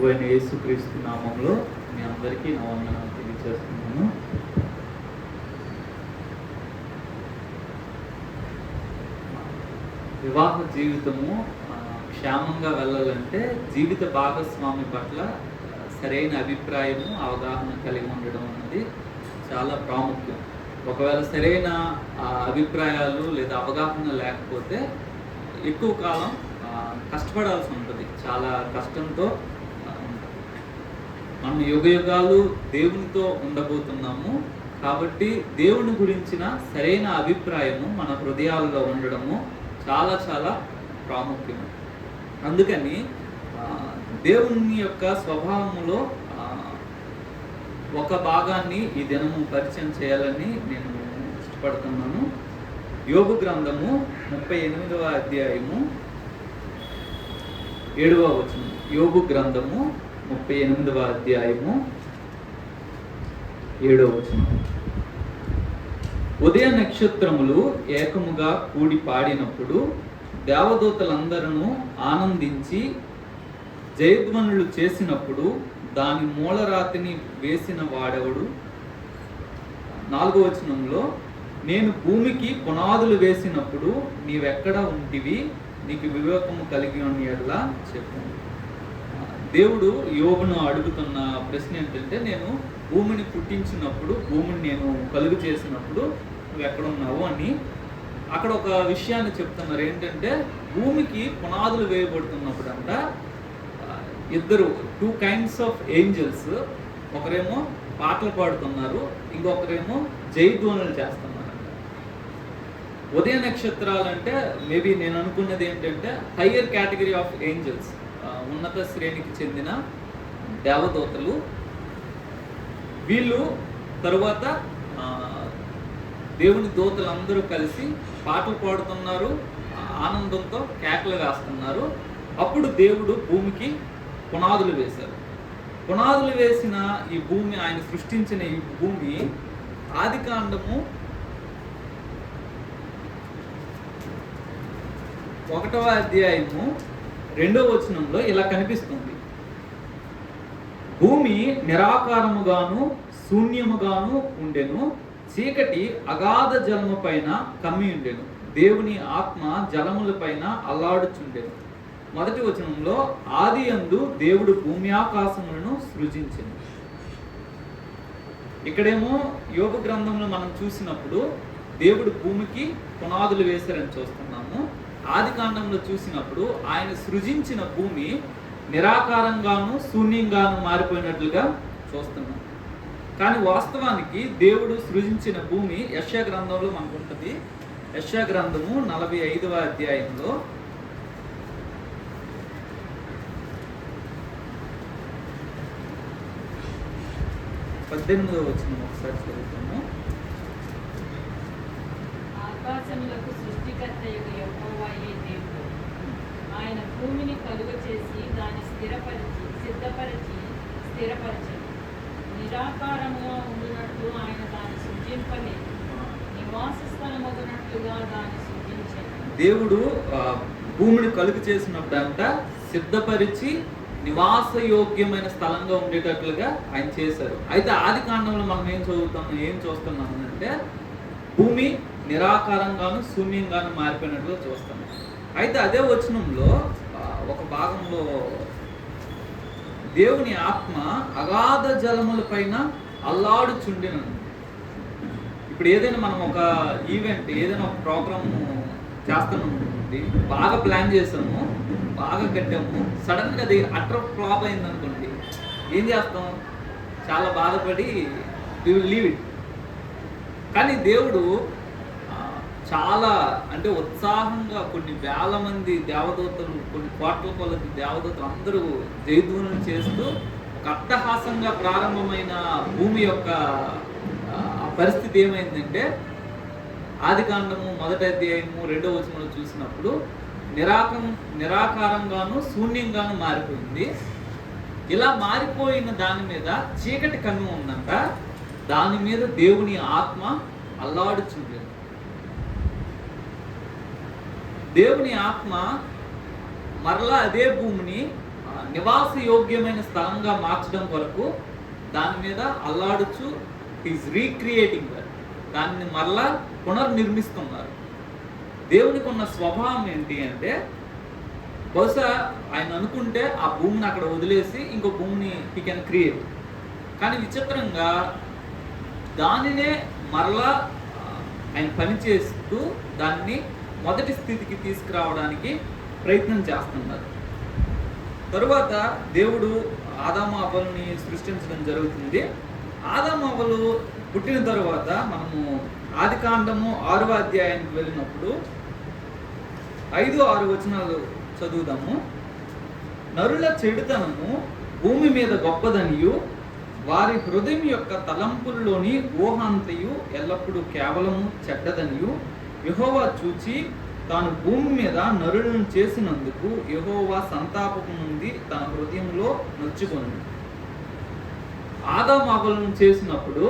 ప్రభు అయిన యేసుక్రీస్తు నామంలో మీ అందరికీ నా వందనాలు తెలియజేస్తున్నాను. వివాహ జీవితము క్షేమంగా వెళ్ళాలంటే జీవిత భాగస్వామి పట్ల సరైన అభిప్రాయము, అవగాహన కలిగి ఉండడం అన్నది చాలా ప్రాముఖ్యం. ఒకవేళ సరైన అభిప్రాయాలు లేదా అవగాహన లేకపోతే ఎక్కువ కాలం కష్టపడాల్సి ఉంటుంది. చాలా కష్టంతో మనం యుగాలు దేవునితో ఉండబోతున్నాము. కాబట్టి దేవుని గురించిన సరైన అభిప్రాయము మన హృదయాల్లో ఉండడము చాలా చాలా ప్రాముఖ్యం. అందుకని దేవుని యొక్క స్వభావములో ఒక భాగాన్ని ఈ దినము పరిచయం చేయాలని నేను ఇష్టపడుతున్నాను. యోబు గ్రంథము 38వ అధ్యాయము 7వ వచనం. యోబు గ్రంథము 38వ అధ్యాయము 7వ వచనం. ఉదయ నక్షత్రములు ఏకముగా కూడి పాడినప్పుడు దేవదూతలందరూ ఆనందించి జయధ్వనులు చేసినప్పుడు దాని మూలరాతిని వేసిన వాడెవడు? 4వ వచనంలో, నేను భూమికి పునాదులు వేసినప్పుడు నీవెక్కడ ఉంటివి, నీకు వివేకము కలిగి ఉన్న ఎడలా చెప్పు. దేవుడు యోబును అడుగుతున్న ప్రశ్న ఏంటంటే, నేను భూమిని పుట్టించినప్పుడు, భూమిని నేను కలుగు చేసినప్పుడు నువ్వు ఎక్కడున్నావు అని. అక్కడ ఒక విషయాన్ని చెప్తున్నారు. ఏంటంటే, భూమికి పునాదులు వేయబడుతున్నప్పుడు అంట ఇద్దరు 2 kinds ఆఫ్ ఏంజల్స్, ఒకరేమో పాటలు పాడుతున్నారు, ఇంకొకరేమో జయధ్వనులు చేస్తున్నారంట. ఉదయ నక్షత్రాలు అంటే మేబీ నేను అనుకున్నది ఏంటంటే హయ్యర్ కేటగిరీ ఆఫ్ ఏంజల్స్, ఉన్నత శ్రేణికి చెందిన దేవదూతలు. వీళ్ళు తరువాత దేవుని దూతలందరూ కలిసి పాటలు పాడుతున్నారు, ఆనందంతో కేకలు వేస్తున్నారు. అప్పుడు దేవుడు భూమికి పునాదులు వేశారు. పునాదులు వేసిన ఈ భూమి, ఆయన సృష్టించిన ఈ భూమి ఆదికాండము 1వ అధ్యాయము 2వ వచనంలో ఇలా కనిపిస్తుంది. భూమి నిరాకారముగాను శూన్యముగాను ఉండెను, చీకటి అగాధ జలము పైన కమ్మి ఉండెను, దేవుని ఆత్మ జలముల పైన అల్లాడుచుండెను. 1వ వచనంలో, ఆది యందు దేవుడు భూమి ఆకాశములను సృజించెను. ఇక్కడేమో యోబు గ్రంథంలో మనం చూసినప్పుడు దేవుడు భూమికి పునాదులు వేశారని చూస్తున్నాము. ఆది కాండంలో చూసినప్పుడు ఆయన సృజించిన భూమి నిరాకారంగాను శూన్యంగాను మారిపోయినట్లుగా చూస్తున్నాం. కానీ వాస్తవానికి దేవుడు సృజించిన భూమి యెషయా గ్రంథంలో మనకు ఉంటుంది. యెషయా గ్రంథము 45వ అధ్యాయంలో 18వ వచనం ఒకసారి చదువుతాము. ఆకాశములకు సృష్టికర్తయగు యెహోవాయే దేవుడు, ఆయన భూమిని కలుగచేసి దాన్ని సిద్ధపరచి స్థిరపరచను. నిరాకారముగా ఉండునట్లు ఆయన దాన్ని సృజింపలేదు, నివాస స్థలమగునట్లుగా దాన్ని సృజించెను. దేవుడు భూమిని కలుగు చేసినప్పుడు అంట సిద్ధపరిచి నివాసయోగ్యమైన స్థలంగా ఉండేటట్లుగా ఆయన చేశారు. అయితే ఆది కాండంలో మనం ఏం చూస్తున్నాము అంటే భూమి నిరాకారంగాను శూన్యంగాను మారిపోయినట్లుగా చూస్తున్నాం. అయితే అదే వచనంలో ఒక భాగంలో దేవుని ఆత్మ అగాధ జలముల పైన అల్లాడుచుండెను. ఇప్పుడు ఏదైనా మనం ఒక ఈవెంట్, ఏదైనా ఒక ప్రోగ్రామ్ చేస్తున్నాము, బాగా ప్లాన్ చేసాము, బాగా కట్టాము, సడన్గా అది అటర్ ఫ్లాప్ అయింది అనుకోండి, ఏం చేస్తాం? చాలా బాధపడి వి విల్ లీవ్ ఇట్. కానీ దేవుడు చాలా అంటే ఉత్సాహంగా కొన్ని వేల మంది దేవదూతలు, కొన్ని కోట్ల కొలది దేవదూతలు అందరూ జయధ్వనులు చేస్తూ ఒక అట్టహాసంగా ప్రారంభమైన భూమి యొక్క పరిస్థితి ఏమైందంటే ఆది కాండము 1వ అధ్యాయము 2వ వచనంలో చూసినప్పుడు నిరాకారంగాను శూన్యంగాను మారిపోయింది. ఇలా మారిపోయిన దాని మీద చీకటి కన్ను ఉందంట, దాని మీద దేవుని ఆత్మ అల్లాడుచుండేది. దేవుని ఆత్మ మరలా అదే భూమిని నివాస యోగ్యమైన స్థలంగా మార్చడం కొరకు దాని మీద అల్లాడుచు ఈజ్ రీక్రియేటింగ్ దాన్ని మరలా పునర్నిర్మిస్తున్నారు. దేవునికి ఉన్న స్వభావం ఏంటి అంటే, బహుశా ఆయన అనుకుంటే ఆ భూమిని అక్కడ వదిలేసి ఇంకో భూమిని హీ కెన్ క్రియేట్. కానీ విచిత్రంగా దానినే మరలా ఆయన పనిచేస్తూ దాన్ని మొదటి స్థితికి తీసుకురావడానికి ప్రయత్నం చేస్తున్నారు. తరువాత దేవుడు ఆదాము అవ్వలని సృష్టించడం జరుగుతుంది. ఆదాము అవ్వలు పుట్టిన తరువాత మనము ఆదికాండము 6వ అధ్యాయానికి వెళ్ళినప్పుడు 5-6 వచనాలు చదువుదాము. నరుల చెడుతనము భూమి మీద గొప్పదనియు వారి హృదయం యొక్క తలంపుల్లోని ఊహాంతయు ఎల్లప్పుడూ కేవలము చెడ్డదనియు యెహోవా చూచి తాను భూమి మీద నరులను చేసినందుకు యెహోవా సంతాపము నుండి తన హృదయంలో నొచ్చుకొను. ఆదాము అవ్వలను చేసినప్పుడు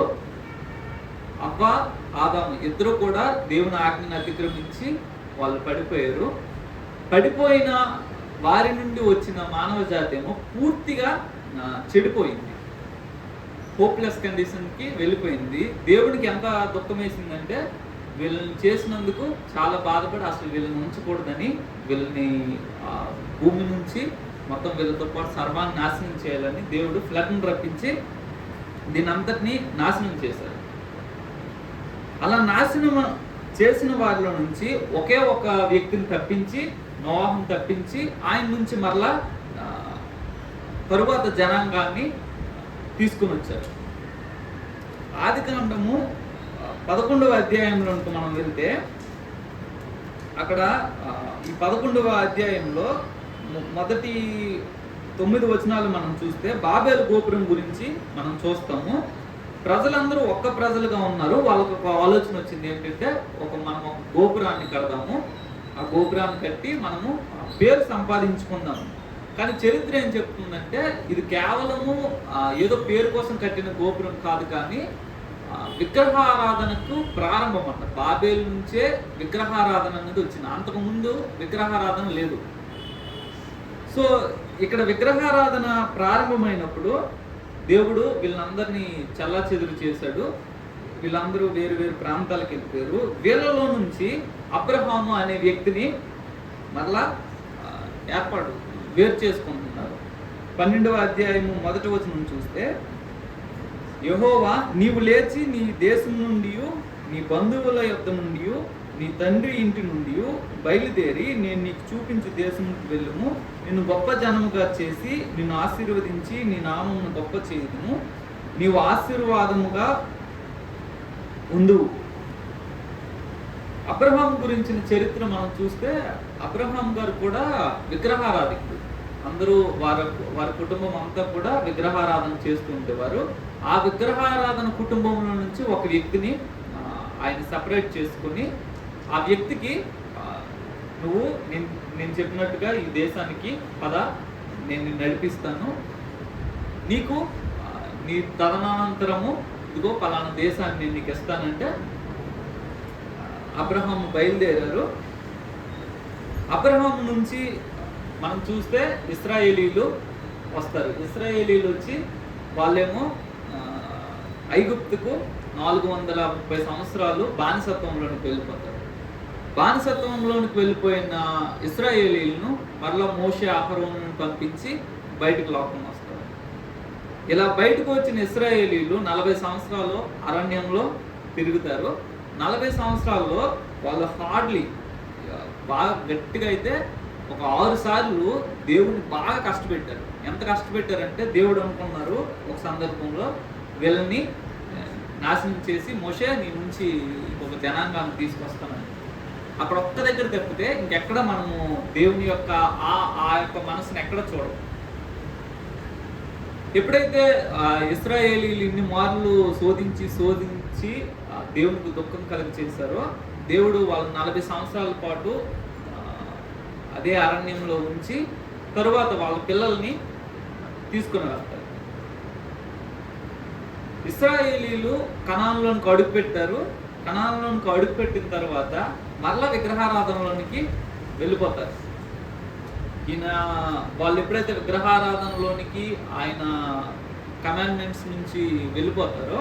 అవ్వ ఆదాము ఇద్దరు కూడా దేవుని ఆజ్ఞను అతిక్రమించి వాళ్ళు పడిపోయారు. పడిపోయిన వారి నుండి వచ్చిన మానవ జాతి ఏమో పూర్తిగా చెడిపోయింది, హోప్లెస్ కండిషన్కి వెళ్ళిపోయింది. దేవుడికి ఎంత దుఃఖం వేసిందంటే వీళ్ళని చేసినందుకు చాలా బాధపడి అసలు వీళ్ళని ఉంచకూడదని వీళ్ళని భూమి నుంచి మొత్తం వీళ్ళతో పాటు సర్వాన్ని నాశనం చేయాలని దేవుడు ఫ్లడ్ని రప్పించి దీని అంతటినీ నాశనం చేశారు. అలా నాశనం చేసిన వారిలో నుంచి ఒకే ఒక వ్యక్తిని తప్పించి, నోవాహును తప్పించి ఆయన నుంచి మరలా తరువాత జనాంగాన్ని తీసుకుని వచ్చారు. ఆదికాండము 11వ అధ్యాయంలో మనం వెళ్తే అక్కడ ఈ 11వ అధ్యాయంలో మొదటి 9 వచనాలు మనం చూస్తే బాబేలు గోపురం గురించి మనం చూస్తాము. ప్రజలందరూ ఒక్క ప్రజలుగా ఉన్నారు. వాళ్ళకు ఒక ఆలోచన వచ్చింది ఏంటంటే మనం ఒక గోపురాన్ని కడదాము, ఆ గోపురాన్ని కట్టి మనము పేరు సంపాదించుకుందాము. కానీ చరిత్ర ఏం చెప్తుందంటే ఇది కేవలము ఏదో పేరు కోసం కట్టిన గోపురం కాదు, కానీ విగ్రహారాధనకు ప్రారంభం అంట. బాబేలు నుంచే విగ్రహారాధన అనేది వచ్చింది. అంతకుముందు విగ్రహారాధన లేదు. సో ఇక్కడ విగ్రహారాధన ప్రారంభమైనప్పుడు దేవుడు వీళ్ళందరినీ చెల్లాచెదురు చేశాడు. వీళ్ళందరూ వేరు వేరు ప్రాంతాలకు వెళ్ళిపోయారు. వీళ్ళలో నుంచి అబ్రహాము అనే వ్యక్తిని మరలా వేరు చేసుకుంటున్నారు. 12వ అధ్యాయము 1వ వచనం చూస్తే, యెహోవా నీవు లేచి నీ దేశం నుండి, నీ బంధువుల యొద్ద నుండి, నీ తండ్రి ఇంటి నుండి బయలుదేరి నేను నీకు చూపించు దేశంకి వెళ్ళుము. నిన్ను గొప్ప జనముగా చేసి నిన్ను ఆశీర్వదించి నీ నామమును గొప్ప చేయుదును. నీవు ఆశీర్వాదముగా ఉండువు. అబ్రహాం గురించిన చరిత్ర మనం చూస్తే అబ్రహాం గారు కూడా విగ్రహారాధికుడు. అందరూ వారి కుటుంబం అంతా కూడా విగ్రహారాధన చేస్తూ ఉండేవారు. ఆ విగ్రహారాధన కుటుంబంలో నుంచి ఒక వ్యక్తిని ఆయన సపరేట్ చేసుకుని ఆ వ్యక్తికి నువ్వు నేను చెప్పినట్టుగా ఈ దేశానికి పద, నేను నడిపిస్తాను, నీకు నీ తదనంతరము ఇదిగో పలానా దేశాన్ని నేను నీకు ఇస్తానంటే అబ్రహాం బయలుదేరారు. అబ్రహాం నుంచి మనం చూస్తే ఇశ్రాయేలీలు వస్తారు. ఇశ్రాయేలీలు వచ్చి వాళ్ళేమో ఐగుప్తుకు 430 సంవత్సరాలు బానిసత్వంలోనికి వెళ్ళిపోతారు. బానిసత్వంలోనికి వెళ్ళిపోయిన ఇశ్రాయేలీలను మరలా మోషే అహరోనును పంపించి బయటకు లోకం వస్తారు. ఇలా బయటకు వచ్చిన ఇశ్రాయేలీలు 40 సంవత్సరాలు అరణ్యంలో తిరుగుతారు. 40 సంవత్సరాల్లో వాళ్ళు హార్డ్లీ బాగా గట్టిగా అయితే ఒక 6 సార్లు దేవుడిని బాగా కష్టపెట్టారు. ఎంత కష్టపెట్టారంటే దేవుడు అనుకున్నారు ఒక సందర్భంలో వీళ్ళని నాశనం చేసి మోషే నీ నుంచి ఒక జనాంగాన్ని తీసుకొస్తానని. అక్కడ ఒక్క దగ్గర తప్పితే ఇంకెక్కడ మనము దేవుని యొక్క ఆ యొక్క మనసుని ఎక్కడ చూడము. ఎప్పుడైతే ఇశ్రాయేలీలు ఇన్ని మార్లు శోధించి దేవునికి దుఃఖం కలిగి చేశారో దేవుడు వాళ్ళు 40 సంవత్సరాల పాటు అదే అరణ్యంలో ఉంచి తరువాత వాళ్ళ పిల్లల్ని తీసుకుని వెళ్తారు. ఇశ్రాయేలీలు కనానులోనికి అడుగుపెట్టారు. కనానులోనికి అడుగుపెట్టిన తర్వాత మరలా విగ్రహారాధనలోనికి వెళ్ళిపోతారు. ఈయన వాళ్ళు ఎప్పుడైతే విగ్రహారాధనలోనికి ఆయన కమాండ్మెంట్స్ నుంచి వెళ్ళిపోతారో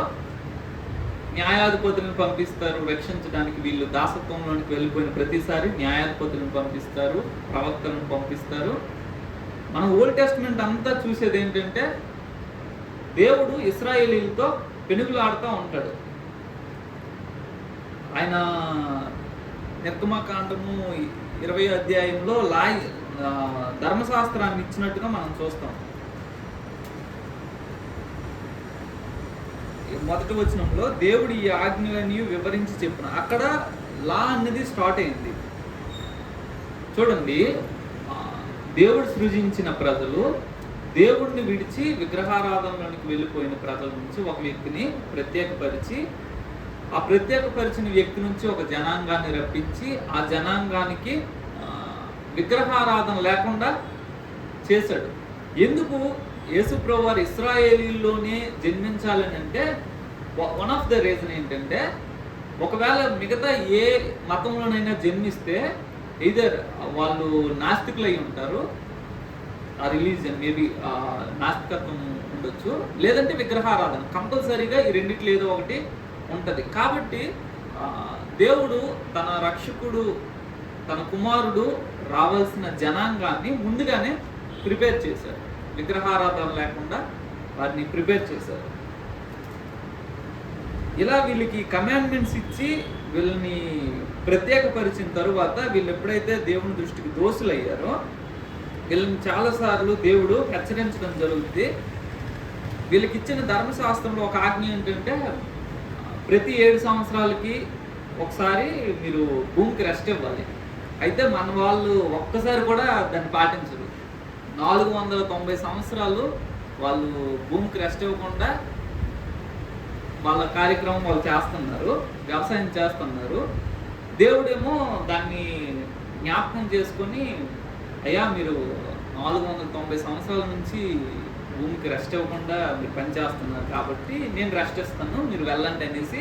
న్యాయాధిపతులను పంపిస్తారు రక్షించడానికి. వీళ్ళు దాసత్వంలోనికి వెళ్ళిపోయిన ప్రతిసారి న్యాయాధిపతులను పంపిస్తారు, ప్రవక్తలను పంపిస్తారు. మనం ఓల్డ్ టెస్ట్మెంట్ అంతా చూసేది ఏంటంటే దేవుడు ఇశ్రాయేలీలతో పెనుగులాడుతూ ఉంటాడు. ఆయన నిర్గమకాండము 20 అధ్యాయంలో ధర్మశాస్త్రాన్ని ఇచ్చినట్టుగా మనం చూస్తాం. మొదటి వచనంలో దేవుడు ఈ ఆజ్ఞలని వివరించి చెప్పిన అక్కడ లా అనేది స్టార్ట్ అయింది. చూడండి, దేవుడు సృజించిన ప్రజలు దేవుడిని విడిచి విగ్రహారాధనలోనికి వెళ్ళిపోయిన ప్రజల నుంచి ఒక వ్యక్తిని ప్రత్యేకపరిచి, ఆ ప్రత్యేకపరిచిన వ్యక్తి నుంచి ఒక జనాంగాన్ని రప్పించి ఆ జనాంగానికి విగ్రహారాధన లేకుండా చేశాడు. ఎందుకు యేసుప్రభు వారు ఇశ్రాయేలీల్లోనే జన్మించాలని అంటే వన్ ఆఫ్ ద రీజన్ ఏంటంటే, ఒకవేళ మిగతా ఏ మతంలోనైనా జన్మిస్తే ఎయిదర్ వాళ్ళు నాస్తికులు అయి ఉంటారు, ఆ రిలీజియన్ మేబీ నాస్తికత్వం ఉండొచ్చు, లేదంటే విగ్రహారాధన. కంపల్సరీగా ఈ రెండిట్లో ఏదో ఒకటి ఉంటుంది. కాబట్టి దేవుడు తన రక్షకుడు, తన కుమారుడు రావాల్సిన జనాంగాన్ని ముందుగానే ప్రిపేర్ చేశారు. విగ్రహారాధన లేకుండా వారిని ప్రిపేర్ చేశారు. ఇలా వీళ్ళకి కమాండ్మెంట్స్ ఇచ్చి వీళ్ళని ప్రత్యేకపరిచిన తరువాత వీళ్ళు ఎప్పుడైతే దేవుని దృష్టికి దోషులయ్యారో వీళ్ళని చాలాసార్లు దేవుడు హెచ్చరించడం జరుగుతుంది. వీళ్ళకి ఇచ్చిన ధర్మశాస్త్రంలో ఒక ఆజ్ఞ ఏంటంటే ప్రతి 7 సంవత్సరాలకి ఒకసారి మీరు భూమికి రెస్ట్ ఇవ్వాలి. అయితే మన వాళ్ళు ఒక్కసారి కూడా దాన్ని పాటించరు. 490 సంవత్సరాలు వాళ్ళు భూమికి రెస్ట్ ఇవ్వకుండా వాళ్ళ కార్యక్రమం వాళ్ళు చేస్తున్నారు, వ్యవసాయం చేస్తున్నారు. దేవుడేమో దాన్ని జ్ఞాపకం చేసుకొని, అయ్యా మీరు 490 సంవత్సరాల నుంచి భూమికి రెస్ట్ ఇవ్వకుండా మీరు పనిచేస్తున్నారు కాబట్టి నేను రెస్ట్ ఇస్తాను, మీరు వెళ్ళండి అనేసి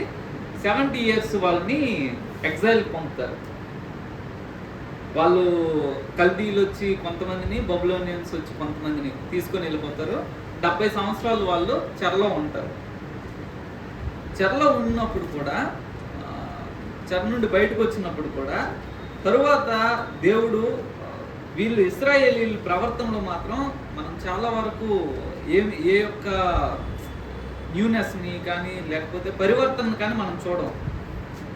70 ఇయర్స్ వాళ్ళని ఎగ్జైల్ పంపుతారు. వాళ్ళు కల్దీలు వచ్చి కొంతమందిని, బబులోనియన్స్ వచ్చి కొంతమందిని తీసుకొని వెళ్ళిపోతారు. 70 సంవత్సరాలు వాళ్ళు చెరలో ఉంటారు. చెరలో ఉన్నప్పుడు కూడా, చెర నుండి బయటకు వచ్చినప్పుడు కూడా తరువాత దేవుడు వీళ్ళు ఇశ్రాయేలీల ప్రవర్తనలో మాత్రం మనం చాలా వరకు ఏ యొక్క న్యూనెస్ని కానీ లేకపోతే పరివర్తన కానీ మనం చూడం.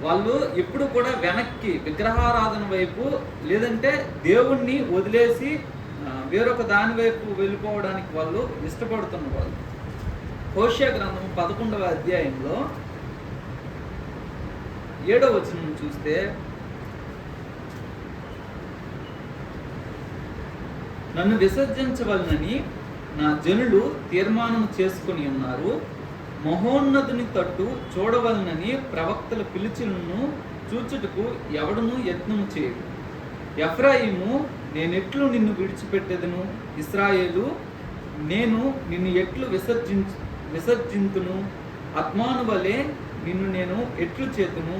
వాళ్ళు ఎప్పుడు కూడా వెనక్కి విగ్రహారాధన వైపు లేదంటే దేవుణ్ణి వదిలేసి వేరొక దాని వైపు వెళ్ళిపోవడానికి వాళ్ళు ఇష్టపడుతున్న వాళ్ళు. హోషేయ గ్రంథం 11వ అధ్యాయంలో 7వ వచనం చూస్తే, నన్ను విసర్జించవలనని నా జనులు తీర్మానం చేసుకొని ఉన్నారు, మహోన్నతుని తట్టు చూడవలనని ప్రవక్తల పిలుచులను చూచుటకు ఎవడును యత్నము చేయడు. ఎఫ్రాయిము, నేనెట్లు నిన్ను విడిచిపెట్టెదను, ఇశ్రాయేలు, నేను నిన్ను ఎట్లు విసర్జింతును, ఆత్మాను వలె నిన్ను నేను ఎట్లు చేతును,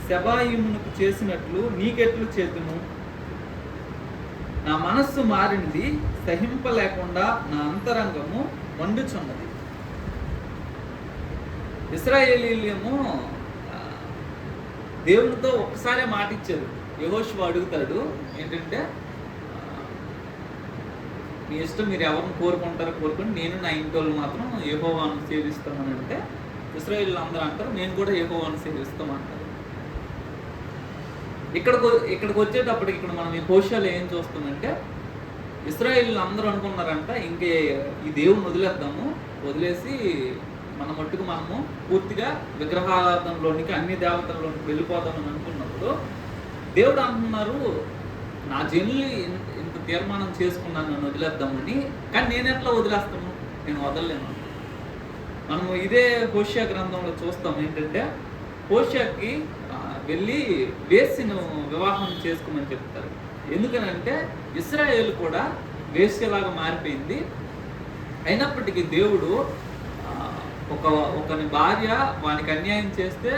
శబాయిమునకు చేసినట్లు నీకెట్లు చేతును. నా మనస్సు మారినది, సహింపలేకుండా నా అంతరంగము మండుచున్నది. ఇశ్రాయేలీలేమో దేవునితో ఒక్కసారే మాట ఇచ్చారు. యెహోషువ అడుగుతాడు ఏంటంటే, మీ ఇష్టం, మీరు ఎవరిని కోరుకుంటారో కోరుకొని, నేను నా ఇంటి వాళ్ళు మాత్రం యెహోవాను సేవిస్తామని అంటే ఇశ్రాయేలీలు అందరూ అంటారు, నేను కూడా యెహోవాను సేవిస్తామంటారు. ఇక్కడికి వచ్చేటప్పటికి ఇక్కడ మనం ఈ హోషేయలో ఏం చూస్తామంటే, ఇశ్రాయేలీలు అందరూ అనుకున్నారంట ఇంకే ఈ దేవుని వదిలేద్దాము, వదిలేసి మన మట్టుకు మనము పూర్తిగా విగ్రహారాధనలోనికి అన్ని దేవతల్లోనికి వెళ్ళిపోదామని అనుకున్నప్పుడు దేవుడు అంటున్నారు, నా జనులు ఇంత తీర్మానం చేసుకున్నాను నన్ను వదిలేద్దామని, కానీ నేను ఎట్లా వదిలేస్తాను, నేను వదలలేను. మనము ఇదే హోషేయ గ్రంథంలో చూస్తాం ఏంటంటే, హోషేయకి వెళ్ళి వేశ్యను వివాహం చేసుకోమని చెప్తారు. ఎందుకనంటే ఇశ్రాయేలు కూడా వేశ్యలాగా మారిపోయింది. అయినప్పటికీ దేవుడు ఒకని భార్య వానికి అన్యాయం చేస్తే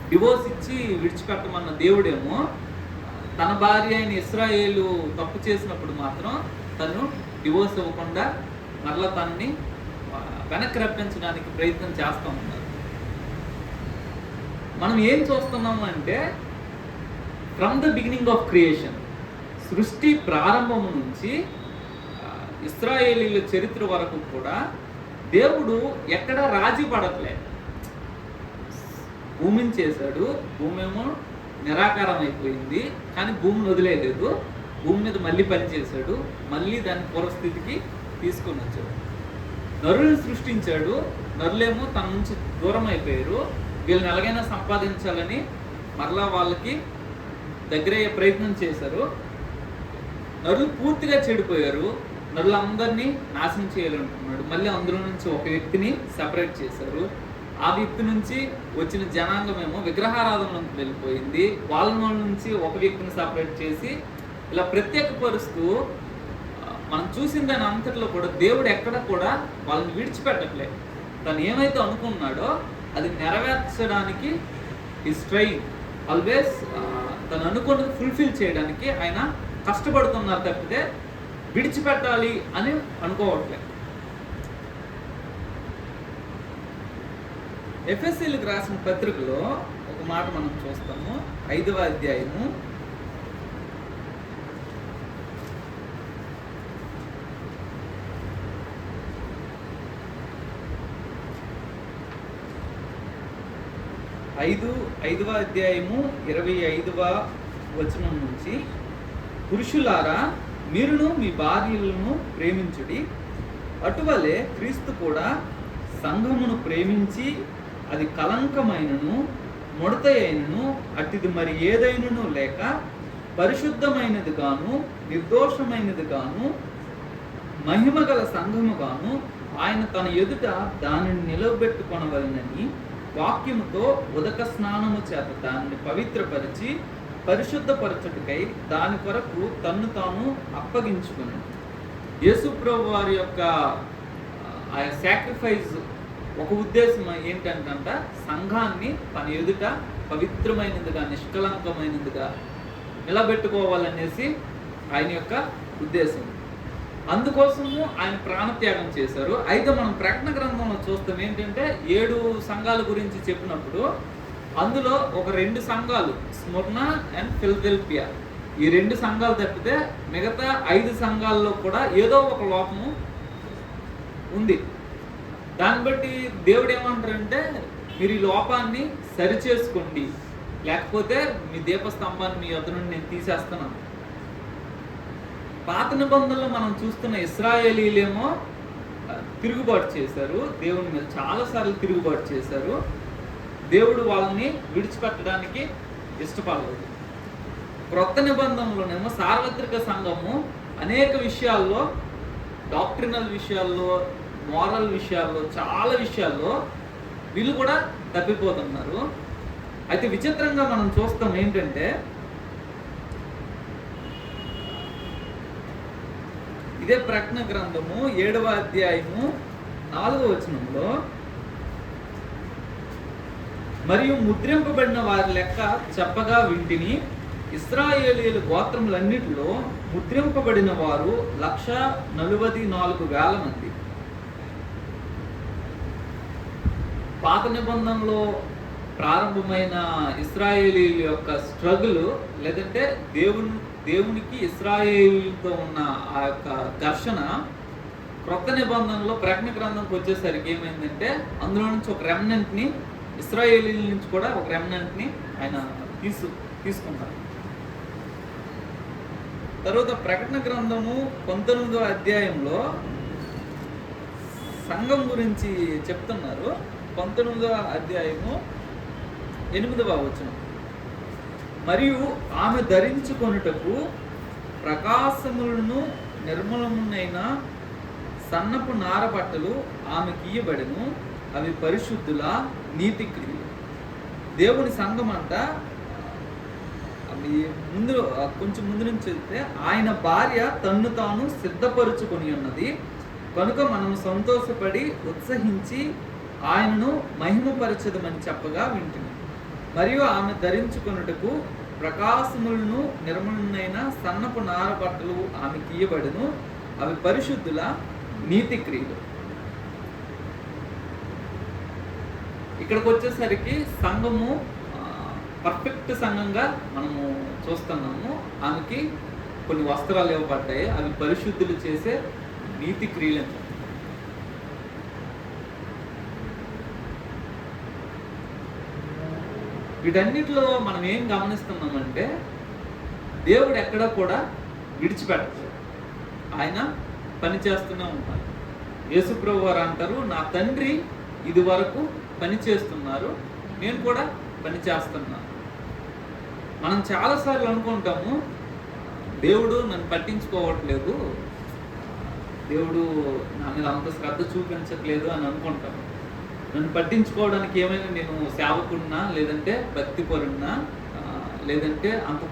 డివోర్స్ ఇచ్చి విడిచిపెట్టమన్న దేవుడేమో తన భార్య అయిన ఇశ్రాయేలు తప్పు చేసినప్పుడు మాత్రం తను డివోర్స్ ఇవ్వకుండా మరలా తనని వెనక్కి రప్పించడానికి ప్రయత్నం చేస్తూ ఉన్నారు. మనం ఏం చూస్తున్నాము అంటే from the beginning of creation, సృష్టి ప్రారంభం నుంచి ఇశ్రాయేలీల చరిత్ర వరకు కూడా దేవుడు ఎక్కడ రాజీ పడట్లే. భూమిని చేశాడు, భూమి ఏమో నిరాకారం అయిపోయింది, కానీ భూమిని వదిలేయలేదు. భూమి మీద మళ్ళీ పని చేశాడు, మళ్ళీ దాని పూర్వస్థితికి తీసుకొని వచ్చాడు. నరులను సృష్టించాడు, నరులేమో తన నుంచి దూరం అయిపోయారు. వీళ్ళని ఎలాగైనా సంపాదించాలని మరలా వాళ్ళకి దగ్గరయ్యే ప్రయత్నం చేశారు. నరులు పూర్తిగా చెడిపోయారు. నరులందరినీ నాశనం చేయాలనుకున్నాడు. మళ్ళీ అందులో నుంచి ఒక వ్యక్తిని సెపరేట్ చేశారు. ఆ వ్యక్తి నుంచి వచ్చిన జనాంగమేమో విగ్రహారాధనలోకి వెళ్ళిపోయింది. వాళ్ళ నుంచి ఒక వ్యక్తిని సెపరేట్ చేసి ఇలా ప్రత్యేకపరుస్తూ మనం చూసిన దాని అంతట్లో కూడా దేవుడు ఎక్కడ కూడా వాళ్ళని విడిచిపెట్టట్లేదు. తను ఏమైతే అనుకున్నాడో అది నెరవేర్చడానికి ఈజ్ ట్రైయింగ్ ఆల్వేస్. తను అనుకున్నది ఫుల్ఫిల్ చేయడానికి ఆయన కష్టపడుతున్నారు తప్పితే విడిచిపెట్టాలి అని అనుకోవట్లేదు. ఎఫెసీలకు రాసిన పత్రికలో ఒక మాట మనం చూస్తాము. 5వ అధ్యాయము 5వ అధ్యాయము 25వ వచనం నుంచి, పురుషులారా మీరును మీ భార్యలను ప్రేమించుడి, అటువలే క్రీస్తు కూడా సంఘమును ప్రేమించి అది కలంకమైనను ముడత అయినను అట్టిది మరి ఏదైనను లేక పరిశుద్ధమైనది గాను నిర్దోషమైనది గాను మహిమగల సంఘము గాను ఆయన తన ఎదుట దానిని నిలబెట్టుకొనవలెనని వాక్యముతో ఉదక స్నానము చేత దానిని పవిత్రపరిచి పరిశుద్ధపరచుటకై దాని కొరకు తన్ను తాను అప్పగించుకుని. యేసు ప్రభు వారి యొక్క ఆ సాక్రిఫైస్ ఒక ఉద్దేశం ఏంటంటే సంఘాన్ని తన ఎదుట పవిత్రమైనదిగా నిష్కలంకమైనదిగా నిలబెట్టుకోవాలనేసి ఆయన యొక్క ఉద్దేశం. అందుకోసము ఆయన ప్రాణత్యాగం చేశారు. అయితే మనం ప్రకటన గ్రంథంలో చూస్తాం ఏంటంటే 7 సంఘాల గురించి చెప్పినప్పుడు అందులో ఒక 2 సంఘాలు, స్ముర్ణ అండ్ ఫిలదెల్ఫియా, ఈ 2 సంఘాలు తప్పితే మిగతా 5 సంఘాల్లో కూడా ఏదో ఒక లోపము ఉంది. దాన్ని బట్టి దేవుడు ఏమంటారంటే మీరు ఈ లోపాన్ని సరిచేసుకోండి, లేకపోతే మీ దీపస్తంభాన్ని మీ వద్ద నుండి నేను తీసేస్తున్నాను. పాత నిబంధనలో మనం చూస్తున్న ఇశ్రాయేలీలేమో తిరుగుబాటు చేశారు, దేవుని మీద చాలాసార్లు తిరుగుబాటు చేశారు. దేవుడు వాళ్ళని విడిచిపెట్టడానికి ఇష్టపడలేదు. క్రొత్త నిబంధనలోనేమో సార్వత్రిక సంఘము అనేక విషయాల్లో, డాక్ట్రినల్ విషయాల్లో, మోరల్ విషయాల్లో, చాలా విషయాల్లో వీళ్ళు కూడా తప్పిపోతున్నారు. అయితే విచిత్రంగా మనం చూస్తాం ఏంటంటే ఇదే ప్రకటన గ్రంథము 7వ అధ్యాయము 4వ వచనంలో, మరియు ముద్రింపబడిన వారి లెక్క చెప్పగా వింటిని, ఇశ్రాయేలీయుల గోత్రములన్నిటిలో ముద్రింపబడిన వారు 144,000 మంది. పాత నిబంధనలో ప్రారంభమైన ఇశ్రాయేలీయుల యొక్క స్ట్రగుల్, లేదంటే దేవునికి ఇశ్రాయేలుతో ఉన్న ఆ యొక్క ఘర్షణ క్రొత్త నిబంధనలో ప్రకటన గ్రంథంకి వచ్చేసరికి ఏమైందంటే అందులో నుంచి ఒక రెమినెంట్ని, ఇశ్రాయేలీల నుంచి కూడా ఒక రెమినెంట్ని ఆయన తీసుకుంటారు. తర్వాత ప్రకటన గ్రంథము 19వ అధ్యాయంలో సంఘం గురించి చెప్తున్నారు. 19వ అధ్యాయము 8వ వచనం, మరియు ఆమె ధరించుకొనుటకు ప్రకాశములను నిర్మలమునైన సన్నపు నార బట్టలు ఆమెకి ఇయ్యబడెను, అవి పరిశుద్ధుల నీతి క్రియలు. దేవుని సంఘం అంట ముందు కొంచెం ముందు నుంచి చెప్తే, ఆయన భార్య తన్ను తాను సిద్ధపరుచుకొని ఉన్నది కనుక మనం సంతోషపడి ఉత్సహించి ఆయనను మహిమపరచదమని చెప్పగా వింటుంది. మరియు ఆమె ధరించుకొనుటకు ప్రకాశములను నిర్మలమైన సన్నపు నార బట్టలు ఆమెకి ఇయ్యబడును, అవి పరిశుద్ధుల నీతి క్రియలు. ఇక్కడికి వచ్చేసరికి సంఘము పర్ఫెక్ట్ సంఘంగా మనము చూస్తున్నాము. ఆమెకి కొన్ని వస్త్రాలు ఇవ్వబడ్డాయి, అవి పరిశుద్ధులు చేసే నీతి క్రియలు. వీటన్నిటిలో మనం ఏం గమనిస్తున్నామంటే దేవుడు ఎక్కడ కూడా విడిచిపెట్టదు, ఆయన పని చేస్తూనే ఉంటారు. యేసుప్రభు వారు అంటారు, నా తండ్రి ఇది వరకు పని చేస్తున్నారు, నేను కూడా పని చేస్తున్నాను. మనం చాలాసార్లు అనుకుంటాము, దేవుడు నన్ను పట్టించుకోవట్లేదు, దేవుడు నా మీద అంత శ్రద్ధ చూపించట్లేదు అని అనుకుంటాము. నన్ను పట్టించుకోవడానికి ఏమైనా నేను సేవకుడినా, లేదంటే భక్తిపరున్నా, లేదంటే అంత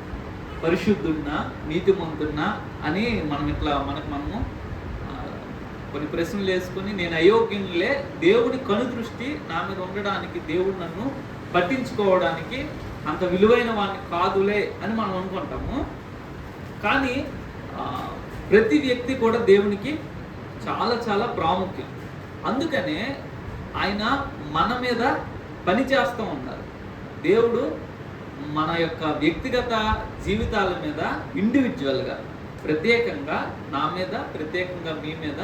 పరిశుద్ధున్నా, నీతిమంతున్నా అని మనం ఇట్లా మనము కొన్ని ప్రశ్నలు వేసుకొని, నేను అయోగ్యునిలే, దేవుని కనుదృష్టి నా మీద ఉండడానికి, దేవుడు నన్ను పట్టించుకోవడానికి అంత విలువైన వాడిని కాదులే అని మనం అనుకుంటాము. కానీ ప్రతి వ్యక్తి కూడా దేవునికి చాలా చాలా ప్రాముఖ్యం. అందుకనే ఆయన మన మీద పని చేస్తూ ఉన్నారు. దేవుడు మన యొక్క వ్యక్తిగత జీవితాల మీద ఇండివిజువల్గా, ప్రత్యేకంగా నా మీద, ప్రత్యేకంగా మీ మీద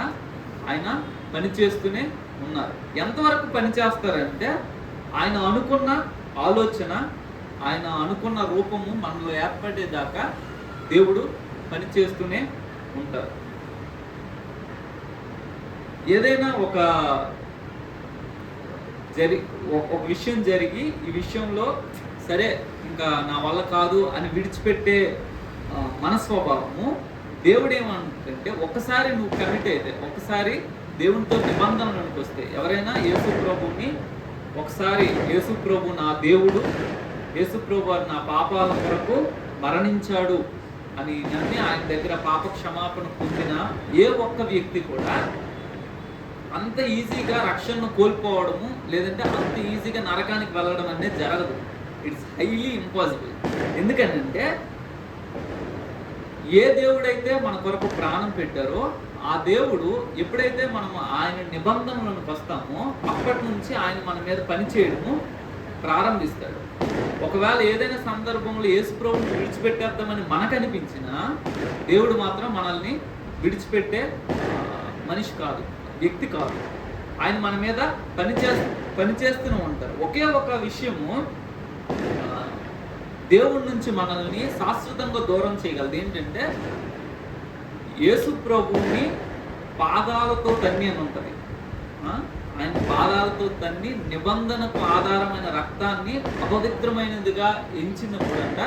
ఆయన పని చేస్తూనే ఉన్నారు. ఎంతవరకు పని చేస్తారంటే ఆయన అనుకున్న ఆలోచన, ఆయన అనుకున్న రూపము మనలో ఏర్పడేదాకా దేవుడు పని చేస్తూనే ఉంటారు. ఏదైనా ఒక విషయం జరిగి, ఈ విషయంలో సరే ఇంకా నా వల్ల కాదు అని విడిచిపెట్టే మన స్వభావము, దేవుడు ఏమంటే ఒకసారి నువ్వు కమిట్ అయితే, ఒకసారి దేవునితో నిబంధనలకు వస్తే, ఎవరైనా యేసు ప్రభుని ఒకసారి, యేసు ప్రభు నా దేవుడు, యేసు ప్రభు నా పాపాల కొరకు మరణించాడు అని నమ్మి ఆయన దగ్గర పాప క్షమాపణ పొందిన ఏ ఒక్క వ్యక్తి కూడా అంత ఈజీగా రక్షణను కోల్పోవడము, లేదంటే అంత ఈజీగా నరకానికి వెళ్ళడం అనేది జరగదు. It's highly impossible. ఎందుకంటే ఏ దేవుడైతే మన కొరకు ప్రాణం పెట్టారో ఆ దేవుడు ఎప్పుడైతే మనం ఆయన నిబంధనలను వస్తామో అప్పటి నుంచి ఆయన మన మీద పనిచేయడము ప్రారంభిస్తాడు. ఒకవేళ ఏదైనా సందర్భంలో యేసు ప్రభువుని విడిచిపెట్టేద్దామని మనకు అనిపించినా, దేవుడు మాత్రం మనల్ని విడిచిపెట్టే మనిషి కాదు, వ్యక్తి కాదు. ఆయన మన మీద పనిచేస్తూనే ఉంటారు. ఒకే ఒక విషయము దేవుడి నుంచి మనల్ని శాశ్వతంగా దూరం చేయగలదు. ఏంటంటే యేసు ప్రభువుని పాదాలతో తన్ని అని ఉంటుంది. ఆయన పాదాలతో తన్ని నిబంధనకు ఆధారమైన రక్తాన్ని అపవిత్రమైనదిగా ఎంచినప్పుడంట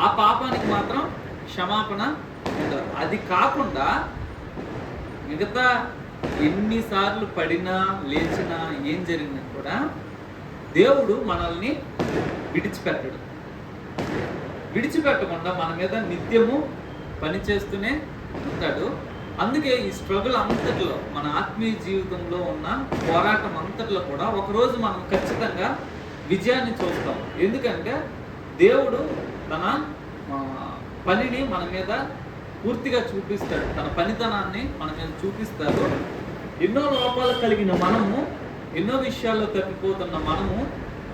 ఆ పాపానికి మాత్రం క్షమాపణ ఉండదు. అది కాకుండా మిగతా ఎన్నిసార్లు పడినా, లేచినా, ఏం జరిగినా కూడా దేవుడు మనల్ని విడిచిపెట్టకుండా మన మీద నిత్యము పనిచేస్తూనే ఉంటాడు. అందుకే ఈ స్ట్రగుల్ అంతట్లో, మన ఆత్మీయ జీవితంలో ఉన్న పోరాటం అంతట్లో కూడా ఒకరోజు మనం ఖచ్చితంగా విజయాన్ని చూస్తాం. ఎందుకంటే దేవుడు తన పనిని మన మీద పూర్తిగా చూపిస్తాడు, తన పనితనాన్ని మన మీద చూపిస్తాడు. ఎన్నో లోపాలు కలిగిన మనము, ఎన్నో విషయాల్లో తప్పిపోతున్న మనము,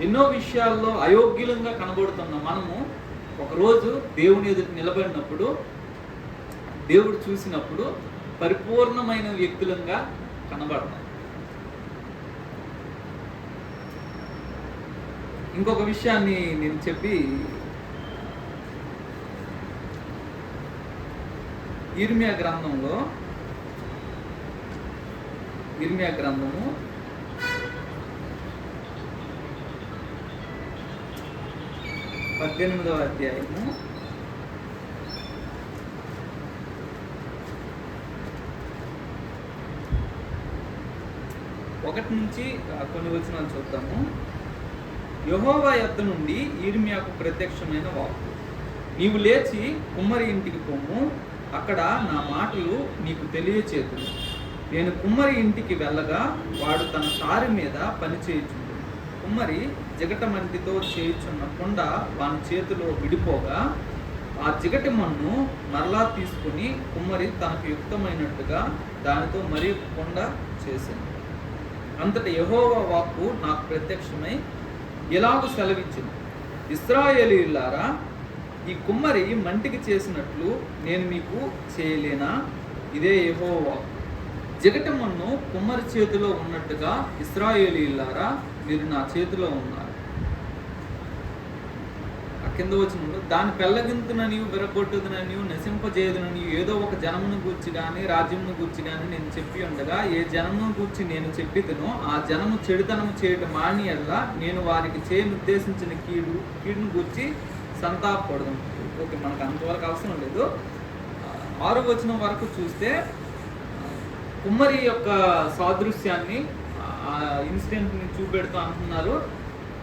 ఎన్నో విషయాల్లో అయోగ్యులంగా కనబడుతున్న మనము ఒకరోజు దేవుని ఎదుటి నిలబడినప్పుడు, దేవుడు చూసినప్పుడు పరిపూర్ణమైన వ్యక్తులంగా కనబడతాం. ఇంకొక విషయాన్ని నేను చెప్పి, ఇర్మియా గ్రంథము 18వ అధ్యాయము 1 నుంచి కొన్ని వచనాలు చూద్దాము. యెహోవా యొద్ద నుండి ఇర్మియాకు ప్రత్యక్షమైన వాక్కు, నీవు లేచి కుమ్మరి ఇంటికి పొమ్ము, అక్కడ నా మాటలు నీకు తెలియచేతును. నేను కుమ్మరి ఇంటికి వెళ్ళగా వాడు తన సారి మీద పని చేయుచుండు. కుమ్మరి జిగట మంటితో చేయుచున్న కుండ వాని చేతిలో విడిపోగా ఆ జిగటి మన్ను మరలా తీసుకుని కుమ్మరి తనకు యుక్తమైనట్టుగా దానితో మరి కుండ చేసింది. అంతటి యెహోవా వాక్కు నాకు ప్రత్యక్షమై ఇలాగ సెలవిచ్చింది, ఇశ్రాయేలీయులారా, ఈ కుమ్మరి మంటికి చేసినట్లు నేను మీకు చేయలేనా? ఇదే యెహోవా వాక్కు. జిగటి మన్ను కుమ్మరి చేతిలో ఉన్నట్టుగా ఇశ్రాయేలీయులారా, మీరు నా చేతిలో ఉన్నారు. ఆ కింద వచ్చిన దాన్ని పెళ్ళగింతుననియు విరగొట్టుదననియు నశింపజేయుదుననియు ఏదో ఒక జనమును గూర్చి కానీ రాజ్యమును గూర్చి కానీ నేను చెప్పి ఉండగా, ఏ జనమును గూర్చి నేను చెప్పితేనో ఆ జనము చెడుతనము చేయటం మానియల్లా నేను వారికి చేయనుద్దేశించిన కీడును గూర్చి సంతాపడదు. ఓకే, మనకు అంతవరకు అవసరం లేదు. 6వ వచనం వరకు చూస్తే కుమ్మరి యొక్క సాదృశ్యాన్ని, ఆ ఇన్సిడెంట్ని చూపెడుతూ అంటున్నారు.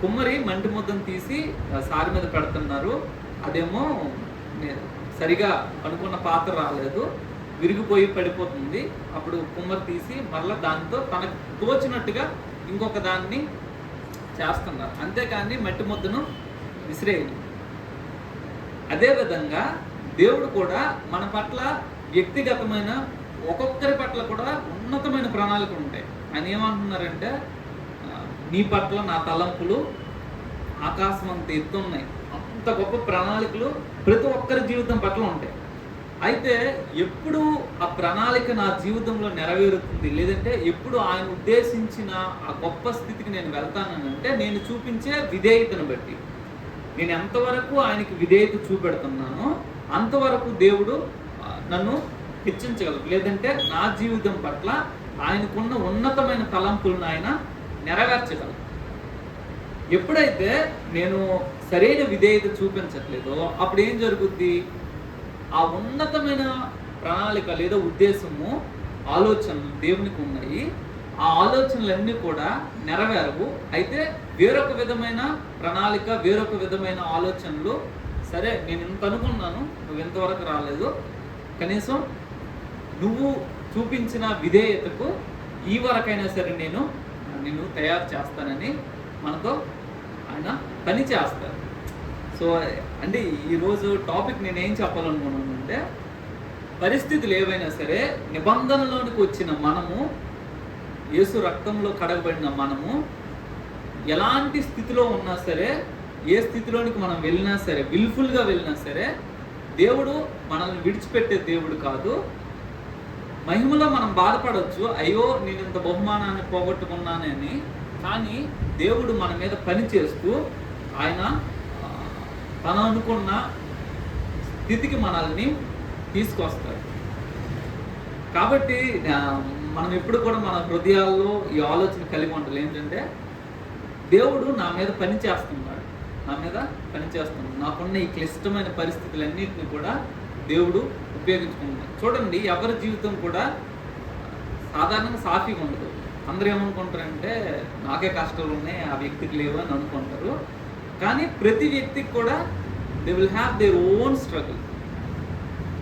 కుమ్మరి మంటి ముద్దను తీసి సారి మీద పెడుతున్నారు. అదేమో సరిగా అనుకున్న పాత్ర రాలేదు, విరిగిపోయి పడిపోతుంది. అప్పుడు కుమ్మరి తీసి మళ్ళీ దాంతో తనకు తోచినట్టుగా ఇంకొక దాన్ని చేస్తున్నారు, అంతేకాని మట్టి ముద్దను విసిరేయాలి. అదేవిధంగా దేవుడు కూడా మన పట్ల వ్యక్తిగతమైన ఒక్కొక్కరి పట్ల కూడా ఉన్నతమైన ప్రణాళికలు ఉంటాయి. ఆయన ఏమంటున్నారంటే, నీ పట్ల నా తలంపులు ఆకాశం అంత ఎత్తు ఉన్నాయి. అంత గొప్ప ప్రణాళికలు ప్రతి ఒక్కరి జీవితం పట్ల ఉంటాయి. అయితే ఎప్పుడు ఆ ప్రణాళిక నా జీవితంలో నెరవేరుతుంది, లేదంటే ఎప్పుడు ఆయన ఉద్దేశించిన ఆ గొప్ప స్థితికి నేను వెళ్తానంటే నేను చూపించే విధేయతను బట్టి. నేను ఎంతవరకు ఆయనకి విధేయత చూపెడుతున్నానో అంతవరకు దేవుడు నన్ను హెచ్చించగలరు, లేదంటే నా జీవితం పట్ల ఆయనకున్న ఉన్నతమైన తలంపులను ఆయన నెరవేర్చగలరు. ఎప్పుడైతే నేను సరైన విధేయత చూపించట్లేదో అప్పుడు ఏం జరుగుద్ది? ఆ ఉన్నతమైన ప్రణాళిక లేదా ఉద్దేశము, ఆలోచనలు దేవునికి ఉన్నాయి. ఆ ఆలోచనలన్నీ కూడా నెరవేరవు. అయితే వేరొక విధమైన ప్రణాళిక, వేరొక విధమైన ఆలోచనలు, సరే నేను ఇంత అనుకున్నాను, నువ్వు ఇంతవరకు రాలేదు, కనీసం నువ్వు చూపించిన విధేయతకు ఈ వరకైనా సరే నేను నిన్ను తయారు చేస్తానని మనతో ఆయన పని చేస్తారు. సో అంటే ఈరోజు టాపిక్ నేనేం చెప్పాలనుకున్నాను అంటే, పరిస్థితులు ఏవైనా సరే నిబంధనలోనికి వచ్చిన మనము, యేసు రక్తంలో కడగబడిన మనము, ఎలాంటి స్థితిలో ఉన్నా సరే, ఏ స్థితిలోనికి మనం వెళ్ళినా సరే, విల్ఫుల్గా వెళ్ళినా సరే, దేవుడు మనల్ని విడిచిపెట్టే దేవుడు కాదు. మహిమలో మనం బాధపడవచ్చు, అయ్యో నేను ఇంత బహుమానాన్ని పోగొట్టుకున్నానని. కానీ దేవుడు మన మీద పని చేస్తూ ఆయన తను అనుకున్న స్థితికి మనల్ని తీసుకొస్తాడు. కాబట్టి మనం ఎప్పుడు కూడా మన హృదయాల్లో ఈ ఆలోచన కలిగి ఉండాలి, ఏంటంటే దేవుడు నా మీద పని చేస్తున్నాడు, నాకున్న ఈ క్లిష్టమైన పరిస్థితులన్నింటినీ కూడా దేవుడు ఉపయోగించుకుంటున్నాడు. చూడండి, ఎవరి జీవితం కూడా సాధారణంగా సాఫీగా ఉండదు. అందరూ ఏమనుకుంటారంటే నాకే కష్టాలు ఉన్నాయి, ఆ వ్యక్తికి లేవు అని అనుకుంటారు. కానీ ప్రతి వ్యక్తికి కూడా they will have their own struggle.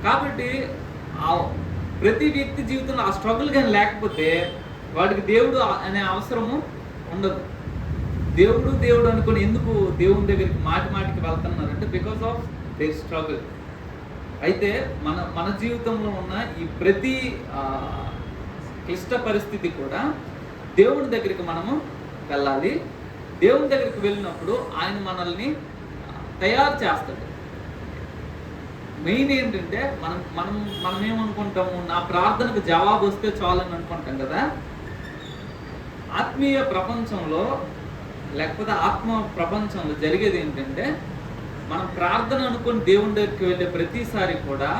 కాబట్టి ప్రతి వ్యక్తి జీవితంలో ఆ స్ట్రగుల్ కానీ లేకపోతే వాడికి దేవుడు అనే అవసరము ఉండదు. దేవుడు అనుకుని ఎందుకు దేవుని దగ్గరికి మాటికి వెళ్తున్నారంటే బికాస్ ఆఫ్ దేర్ స్ట్రగుల్. అయితే మన జీవితంలో ఉన్న ఈ ప్రతి క్లిష్ట పరిస్థితి కూడా దేవుని దగ్గరికి మనము వెళ్ళాలి. దేవుని దగ్గరికి వెళ్ళినప్పుడు ఆయన మనల్ని తయారు చేస్తాడు. మెయిన్ ఏంటంటే మనం ఏమనుకుంటాము, నా ప్రార్థనకు జవాబు వస్తే చాలని అనుకుంటాం కదా. ఆత్మీయ ప్రపంచంలో లేకపోతే ఆత్మ ప్రపంచంలో జరిగేది ఏంటంటే, మనం ప్రార్థన అనుకుని దేవుని దగ్గరికి వెళ్ళే ప్రతిసారి కూడా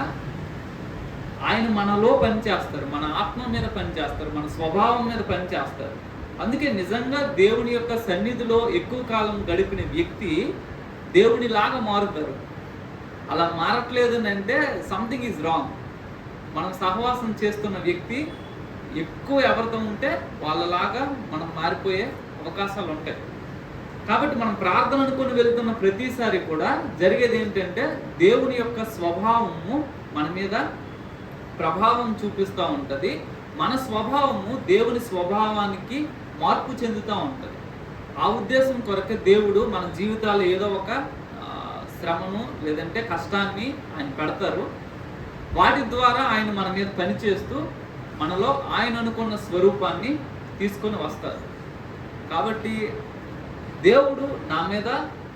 ఆయన మనలో పనిచేస్తారు, మన ఆత్మ మీద పనిచేస్తారు, మన స్వభావం మీద పనిచేస్తారు. అందుకే నిజంగా దేవుని యొక్క సన్నిధిలో ఎక్కువ కాలం గడిపిన వ్యక్తి దేవునిలాగా మారుతారు. అలా మారట్లేదు అంటే సంథింగ్ ఈజ్ రాంగ్. మనం సహవాసం చేస్తున్న వ్యక్తి ఎక్కువ ఎవరితో ఉంటే వాళ్ళలాగా మనం మారిపోయే అవకాశాలు ఉంటాయి. కాబట్టి మనం ప్రార్థన అనుకుని వెళ్తున్న ప్రతిసారి కూడా జరిగేది ఏంటంటే, దేవుని యొక్క స్వభావము మన మీద ప్రభావం చూపిస్తూ ఉంటుంది. మన స్వభావము దేవుని స్వభావానికి మార్పు చెందుతూ ఉంటుంది. ఆ ఉద్దేశం కొరకే దేవుడు మన జీవితాల్లో ఏదో ఒక శ్రమను లేదంటే కష్టాన్ని ఆయన పెడతారు. వాటి ద్వారా ఆయన మన మీద పనిచేస్తూ మనలో ఆయన అనుకున్న స్వరూపాన్ని తీసుకొని వస్తారు. కాబట్టి దేవుడు నా మీద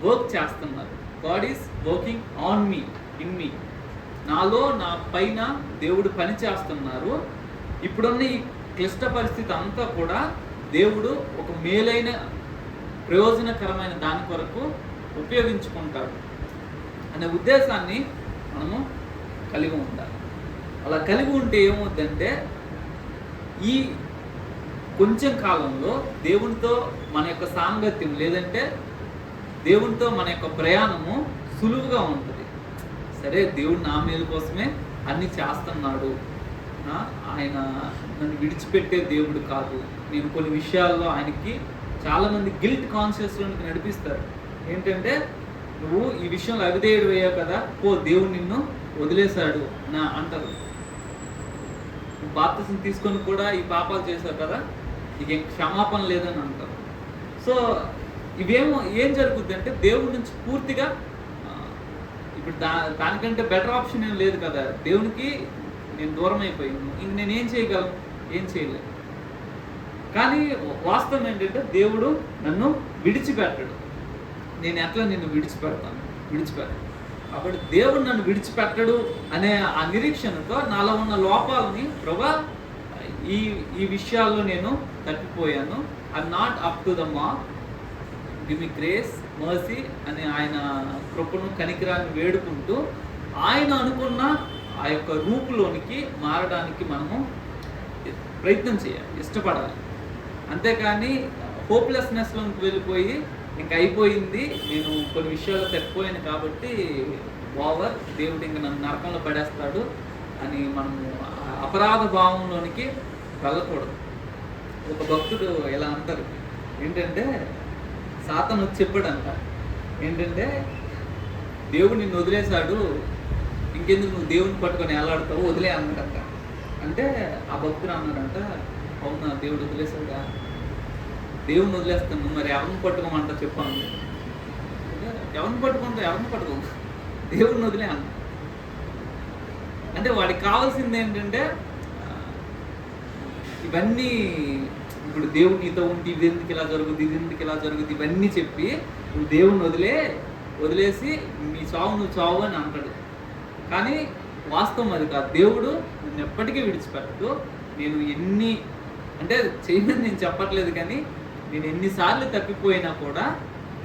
వర్క్ చేస్తున్నారు. God is working on me, in me. నాలో నా పైన దేవుడు పని చేస్తున్నారు. ఇప్పుడున్న ఈ క్లిష్ట పరిస్థితి అంతా కూడా దేవుడు ఒక మేలైన ప్రయోజనకరమైన దాని కొరకు ఉపయోగించుకుంటాడు అనే ఉద్దేశాన్ని మనము కలిగి ఉండాలి. అలా కలిగి ఉంటే ఏమవుతుందంటే ఈ కొంచెం కాలంలో దేవునితో మన యొక్క సాంగత్యం లేదంటే దేవునితో మన యొక్క ప్రయాణము సులువుగా ఉంటుంది. సరే, దేవుడు నా మేలు కోసమే అన్నీ చేస్తున్నాడు, ఆయన నన్ను విడిచిపెట్టే దేవుడు కాదు. నేను కొన్ని విషయాల్లో ఆయనకి చాలామంది గిల్ట్ కాన్షియస్లోనికి నడిపిస్తారు. ఏంటంటే నువ్వు ఈ విషయంలో అవిధేయుడు అయ్యావు కదా, దేవుడు నిన్ను వదిలేశాడు నా అంటారు. బాప్తిసం తీసుకొని కూడా ఈ పాపాలు చేశావు కదా, ఇక క్షమాపణ లేదని అంటారు. సో ఏం జరుగుద్ది అంటే దేవుడి నుంచి పూర్తిగా ఇప్పుడు దానికంటే బెటర్ ఆప్షన్ ఏం లేదు కదా. దేవునికి నేను దూరం అయిపోయాను, ఇంక నేను ఏం చేయగలను? ఏం చేయలేదు. కానీ వాస్తవం ఏంటంటే దేవుడు నన్ను విడిచిపెట్టడు. నేను ఎట్లా నిన్ను విడిచిపెట్టను. కాబట్టి దేవుడు నన్ను విడిచిపెట్టడు అనే ఆ నిరీక్షణతో నాలో ఉన్న లోపాలని ప్రభా ఈ విషయాల్లో నేను తప్పిపోయాను, I'm not up to the mark, give me grace mercy అని ఆయన కృపను కనికరాన్ని వేడుకుంటూ ఆయన అనుకున్న ఆ యొక్క రూపులోనికి మారడానికి మనము ప్రయత్నం చేయాలి, ఇష్టపడాలి. అంతేకాని హోప్లెస్నెస్లోకి వెళ్ళిపోయి ఇంక అయిపోయింది, నేను కొన్ని విషయాల్లో తప్పిపోయాను కాబట్టి ఓవర్, దేవుడు ఇంక నన్ను నరకంలో పడేస్తాడు అని మనము అపరాధ భావంలోనికి వెళ్ళకూడదు. ఒక భక్తుడు ఎలా అంటారు ఏంటంటే, సాతాను వచ్చి చెప్పాడంట ఏంటంటే, దేవుడు నిన్ను వదిలేశాడు, ఇంకెందుకు నువ్వు దేవుని పట్టుకొని ఎలాడుతావు, వదిలే అన్నాడంట. అంటే ఆ భక్తుడు అన్నాడంట, అవునా దేవుడు వదిలేశాడా, దేవుడిని వదిలేస్తాను, మరి ఎవరిని పట్టుకోమంట చెప్పాను. ఎవరిని పట్టుకో, దేవుడిని వదిలే అన్న. అంటే వాడికి కావాల్సింది ఏంటంటే ఇవన్నీ, ఇప్పుడు దేవుడు నీతో ఉంటే ఇది ఎందుకు ఇలా జరుగుతుంది ఇవన్నీ చెప్పి నువ్వు దేవుడిని వదిలేసి నీ చావు నువ్వు చావు అని అంటాడు. కానీ వాస్తవం అది కాదు. దేవుడు నన్ను ఎప్పటికీ విడిచిపెట్టడు. నేను అంటే చేయమని నేను చెప్పట్లేదు, కానీ నేను ఎన్నిసార్లు తప్పిపోయినా కూడా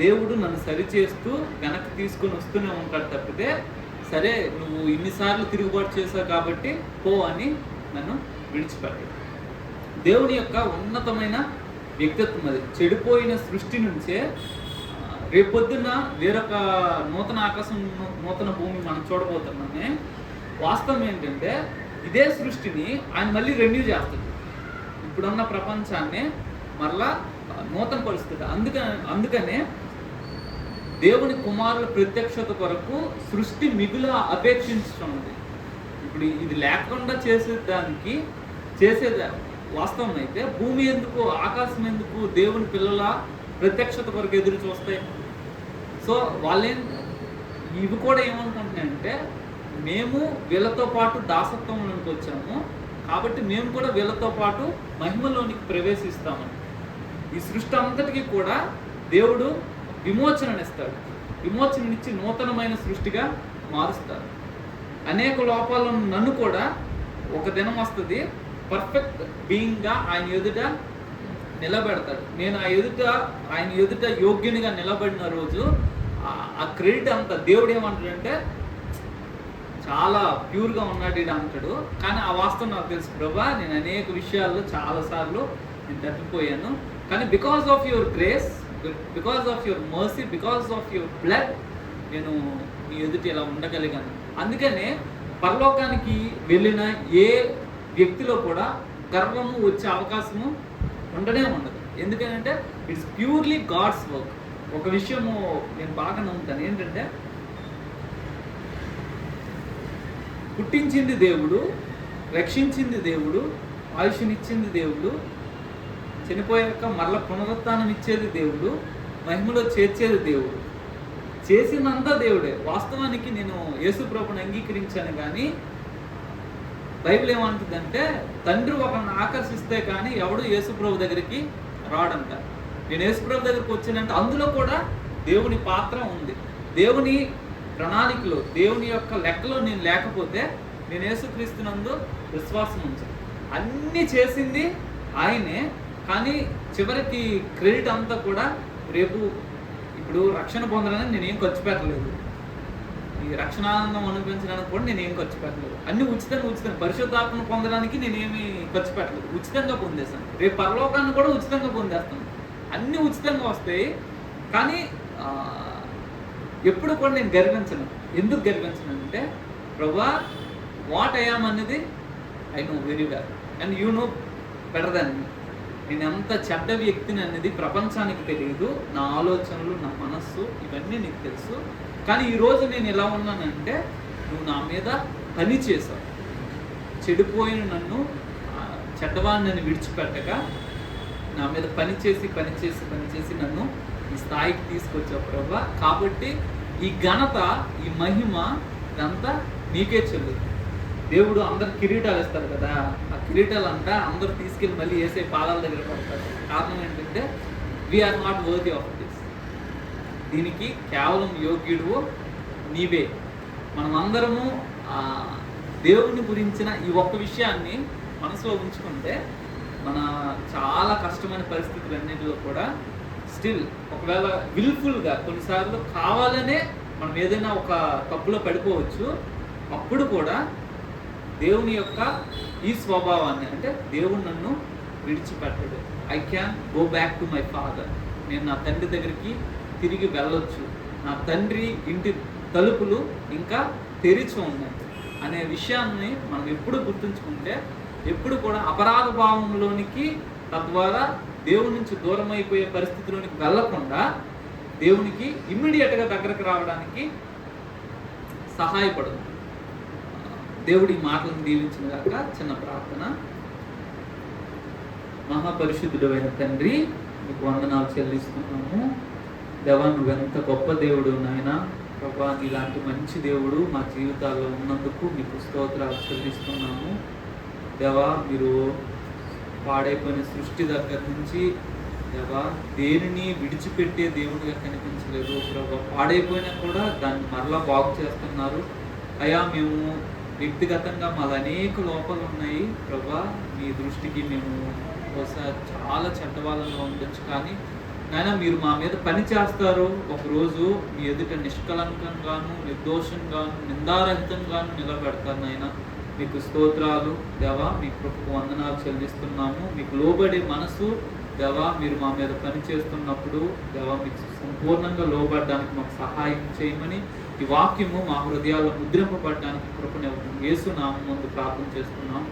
దేవుడు నన్ను సరిచేస్తూ వెనక్కి తీసుకొని వస్తూనే ఉంటాడు తప్పితే, సరే నువ్వు ఇన్నిసార్లు తిరుగుబాటు చేశావు కాబట్టి పో అని నన్ను విడిచిపెట్టాడు. దేవుని యొక్క ఉన్నతమైన వ్యక్తిత్వం అది. చెడిపోయిన సృష్టి నుంచే రేపొద్దున వేరొక నూతన ఆకాశం నూతన భూమి మనం చూడబోతున్నామే. వాస్తవం ఏంటంటే ఇదే సృష్టిని ఆయన మళ్ళీ రెన్యూ చేస్తాడు. ఇప్పుడున్న ప్రపంచాన్ని మరలా నూతన పరిస్థితి. అందుకనే దేవుని కుమారుల ప్రత్యక్షత కొరకు సృష్టి మిగుల అపేక్షించుతున్నది. ఇప్పుడు ఇది లేకుండా చేసేది వాస్తవం అయితే భూమి ఎందుకు, ఆకాశం ఎందుకు దేవుని పిల్లల ప్రత్యక్షత కొరకు ఎదురు చూస్తాయి? సో ఇవి కూడా ఏమనుకుంటున్నాయంటే, మేము వీళ్ళతో పాటు దాసత్వంలోనికి వచ్చాము కాబట్టి మేము కూడా వీళ్ళతో పాటు మహిమలోనికి ప్రవేశిస్తామని. ఈ సృష్టి అంతటికీ కూడా దేవుడు విమోచననిస్తాడు. విమోచననిచ్చి నూతనమైన సృష్టిగా మారుస్తాడు. అనేక లోపాలను నన్ను కూడా ఒక దినం వస్తుంది పర్ఫెక్ట్ బీయింగ్గా ఆయన ఎదుట నిలబెడతాడు. నేను ఆయన ఎదుట యోగ్యునిగా నిలబడిన రోజు ఆ క్రెడిట్ అంతా దేవుడు ఏమంటాడంటే, చాలా ప్యూర్గా ఉన్నాడు ఇది అంటాడు. కానీ ఆ వాస్తవం నాకు తెలుసు ప్రభా, నేను అనేక విషయాల్లో చాలాసార్లు నేను తప్పిపోయాను, కానీ because of your grace, because of your mercy, because of your blood నేను నీ ఎదుటి ఇలా ఉండగలిగాను. అందుకనే పరలోకానికి వెళ్ళిన ఏ వ్యక్తిలో కూడా గర్వము వచ్చే అవకాశము ఉండనే ఉండదు. ఎందుకంటే ఇట్స్ ప్యూర్లీ గాడ్స్ వర్క్. ఒక విషయము నేను బాగా నమ్ముతాను ఏంటంటే, పుట్టించింది దేవుడు, రక్షించింది దేవుడు, ఆయుష్నిచ్చింది దేవుడు, చనిపోయాక మరలా పునరుత్థానం ఇచ్చేది దేవుడు, మహిమలో చేర్చేది దేవుడు, చేసినంత దేవుడే. వాస్తవానికి నేను యేసు ప్రభుని అంగీకరించాను, కానీ బైబిల్ ఏమంటుందంటే తండ్రి ఒకరిని ఆకర్షిస్తే కానీ ఎవడు యేసు ప్రభు దగ్గరికి రాడంట. నేను యేసు ప్రభు దగ్గరికి వచ్చానంటే అందులో కూడా దేవుని పాత్ర ఉంది. దేవుని ప్రణాళికలో, దేవుని యొక్క లెక్కలో నేను లేకపోతే నేను యేసుక్రీస్తునందు విశ్వాసం ఉంచాను. అన్నీ చేసింది ఆయనే, కానీ చివరికి క్రెడిట్ అంతా కూడా రేపు ఇప్పుడు రక్షణ పొందడానికి నేనేం ఖర్చు పెట్టలేదు, ఈ రక్షణానందం అనుభవించడానికి కూడా నేనేం ఖర్చు పెట్టలేదు. అన్ని ఉచితంగా పరిశుద్ధాత్మను పొందడానికి నేనేమి ఖర్చు పెట్టలేదు, ఉచితంగా పొందేశాను. రేపు పరలోకాన్ని కూడా ఉచితంగా పొందేస్తాను. అన్నీ ఉచితంగా వస్తాయి, కానీ ఎప్పుడు కూడా నేను గర్వించను. ఎందుకు గర్వించను అంటే, ప్రభా వాట్ ఐ యామ్ అనేది I know very well and you know better than me. నేను ఎంత చెడ్డ వ్యక్తిని అనేది ప్రపంచానికి తెలియదు. నా ఆలోచనలు, నా మనస్సు ఇవన్నీ నీకు తెలుసు. కానీ ఈరోజు నేను ఎలా ఉన్నానంటే, నువ్వు నా మీద పని చేసావు. చెడిపోయిన నన్ను, చెడ్డవాడిని నన్ను విడిచిపెట్టక నా మీద పనిచేసి నన్ను ఈ స్థాయికి తీసుకొచ్చావు ప్రభా. కాబట్టి ఈ ఘనత, ఈ మహిమ ఇదంతా నీకే చెల్లుతుంది. దేవుడు అందరు కిరీటాలు ఇస్తారు కదా, ఆ కిరీటాలు అంతా అందరు తీసుకెళ్ళి మళ్ళీ వేసే పాదాల దగ్గర పడతారు. కారణం ఏంటంటే we are not worthy of this. దీనికి కేవలం యోగ్యుడు నీవే. మనం అందరము దేవుని గురించిన ఈ ఒక్క విషయాన్ని మనసులో ఉంచుకుంటే మన చాలా కష్టమైన పరిస్థితులన్నింటిలో కూడా స్టిల్ ఒకవేళ విల్ఫుల్గా కొన్నిసార్లు కావాలనే మనం ఏదైనా ఒక తప్పులో పడిపోవచ్చు. అప్పుడు కూడా దేవుని యొక్క ఈ స్వభావాన్ని, అంటే దేవుడు నన్ను విడిచిపెట్టడు. I can go back to my father. నేను నా తండ్రి దగ్గరికి తిరిగి వెళ్ళొచ్చు. నా తండ్రి ఇంటి తలుపులు ఇంకా తెరిచి ఉన్నాయి అనే విషయాన్ని మనం ఎప్పుడు గుర్తుంచుకుంటే, ఎప్పుడు కూడా అపరాధ భావంలోనికి, తద్వారా దేవుడి నుంచి దూరం అయిపోయే పరిస్థితిలోనికి వెళ్ళకుండా దేవునికి ఇమ్మీడియట్గా దగ్గరకు రావడానికి సహాయపడదు. దేవుడి మాటలను దీవించిన గాక. చిన్న ప్రార్థన. మహాపరిశుద్ధుడైన తండ్రి, మీకు వందనాలు చెల్లిస్తున్నాము. దేవా, నువ్వెంత గొప్ప దేవుడు నాయన. ప్రభా, ఇలాంటి మంచి దేవుడు మా జీవితాల్లో ఉన్నందుకు మీకు స్తోత్రాలు చెల్లిస్తున్నాము. దేవా, మీరు పాడైపోయిన సృష్టి దగ్గర నుంచి దేవా దేనిని విడిచిపెట్టే దేవుడిగా కనిపించలేదు ప్రభా. పాడైపోయినా కూడా దాన్ని మరలా బాగు చేస్తున్నారు అయ్యా. మేము వ్యక్తిగతంగా మాకు అనేక లోపాలు ఉన్నాయి ప్రభా. మీ దృష్టికి మేము ఒకసారి చాలా చెడ్డవాళ్ళంగా ఉండొచ్చు, కానీ నాయన మీరు మా మీద పని చేస్తారు. ఒకరోజు మీ ఎదుట నిష్కలంకంగాను, నిర్దోషంగాను, నిందారహితంగాను నిలబెడతారు నాయన. మీకు స్తోత్రాలు దేవా. మీ కృపకు వందనాలు చెల్లిస్తున్నాము. మీకు లోబడే మనసు దేవా, మీరు మా మీద పని చేస్తున్నప్పుడు దేవా మీకు సంపూర్ణంగా లోబడడానికి మాకు సహాయం చేయమని, ఈ వాక్యము మా హృదయాల్లో ముద్రింపబడడానికి కృపనివ్వండి. యేసు నామమున ప్రార్థన చేస్తున్నాం.